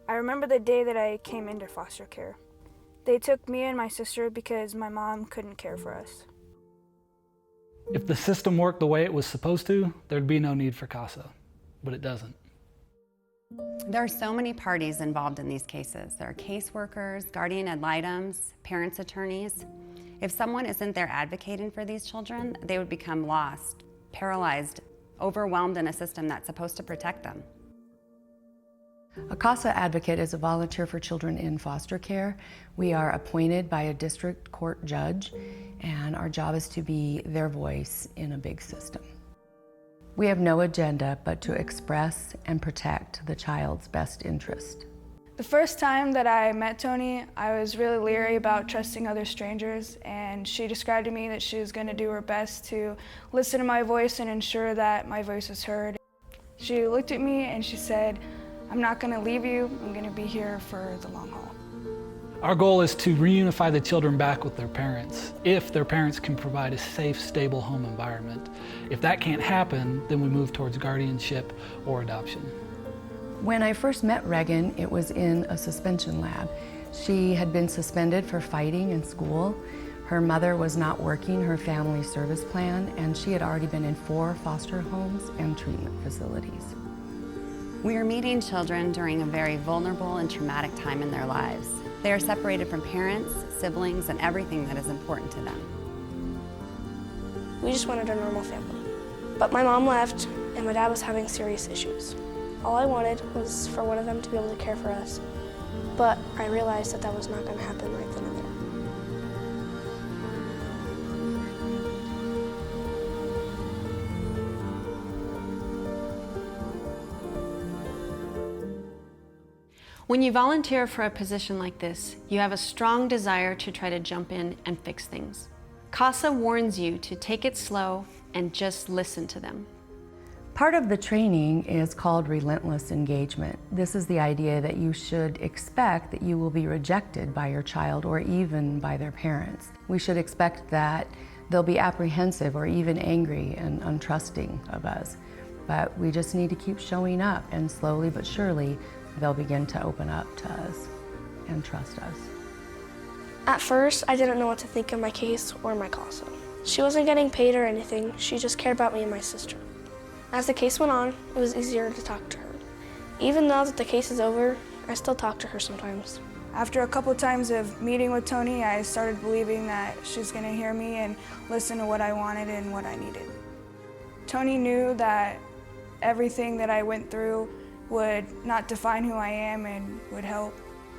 I remember the day that I came into foster care. They took me and my sister because my mom couldn't care for us. If the system worked the way it was supposed to, there'd be no need for CASA, but it doesn't. There are so many parties involved in these cases. There are caseworkers, guardian ad litems, parents' attorneys. If someone isn't there advocating for these children, they would become lost, paralyzed, overwhelmed in a system that's supposed to protect them. A CASA advocate is a volunteer for children in foster care. We are appointed by a district court judge, and our job is to be their voice in a big system. We have no agenda but to express and protect the child's best interest. The first time that I met Tony, I was really leery about trusting other strangers, and she described to me that she was going to do her best to listen to my voice and ensure that my voice was heard. She looked at me and she said, "I'm not going to leave you. I'm going to be here for the long haul." Our goal is to reunify the children back with their parents, if their parents can provide a safe, stable home environment. If that can't happen, then we move towards guardianship or adoption. When I first met Reagan, it was in a suspension lab. She had been suspended for fighting in school. Her mother was not working her family service plan, and she had already been in 4 foster homes and treatment facilities. We are meeting children during a very vulnerable and traumatic time in their lives. They are separated from parents, siblings, and everything that is important to them. We just wanted a normal family. But my mom left, and my dad was having serious issues. All I wanted was for one of them to be able to care for us, but I realized that that was not going to happen right then and there. When you volunteer for a position like this, you have a strong desire to try to jump in and fix things. CASA warns you to take it slow and just listen to them. Part of the training is called relentless engagement. This is the idea that you should expect that you will be rejected by your child or even by their parents. We should expect that they'll be apprehensive or even angry and untrusting of us. But we just need to keep showing up, and slowly but surely they'll begin to open up to us and trust us. At first, I didn't know what to think of my case or my CASA. She wasn't getting paid or anything. She just cared about me and my sister. As the case went on, it was easier to talk to her. Even now that the case is over, I still talk to her sometimes. After a couple times of meeting with Tony, I started believing that she's going to hear me and listen to what I wanted and what I needed. Tony knew that everything that I went through would not define who I am and would help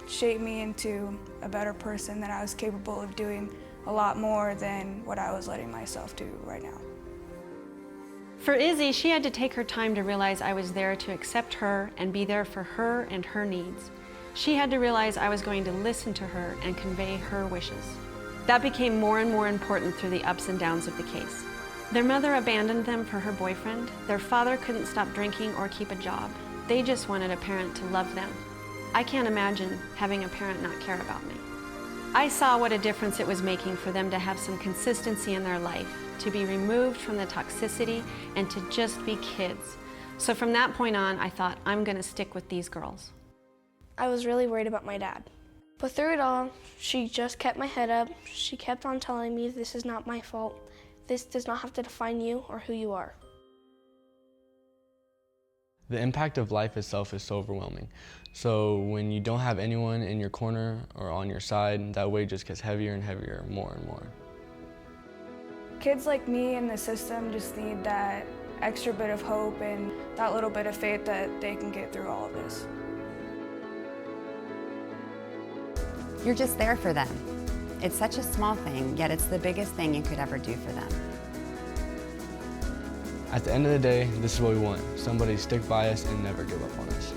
shape me into a better person, that I was capable of doing a lot more than what I was letting myself do right now. For Izzy, she had to take her time to realize I was there to accept her and be there for her and her needs. She had to realize I was going to listen to her and convey her wishes. That became more and more important through the ups and downs of the case. Their mother abandoned them for her boyfriend. Their father couldn't stop drinking or keep a job. They just wanted a parent to love them. I can't imagine having a parent not care about me. I saw what a difference it was making for them to have some consistency in their life, to be removed from the toxicity and to just be kids. So from that point on, I thought, I'm gonna stick with these girls. I was really worried about my dad. But through it all, she just kept my head up. She kept on telling me this is not my fault. This does not have to define you or who you are. The impact of life itself is so overwhelming. So when you don't have anyone in your corner or on your side, that weight just gets heavier and heavier, more and more. Kids like me in the system just need that extra bit of hope and that little bit of faith that they can get through all of this. You're just there for them. It's such a small thing, yet it's the biggest thing you could ever do for them. At the end of the day, this is what we want. Somebody stick by us and never give up on us.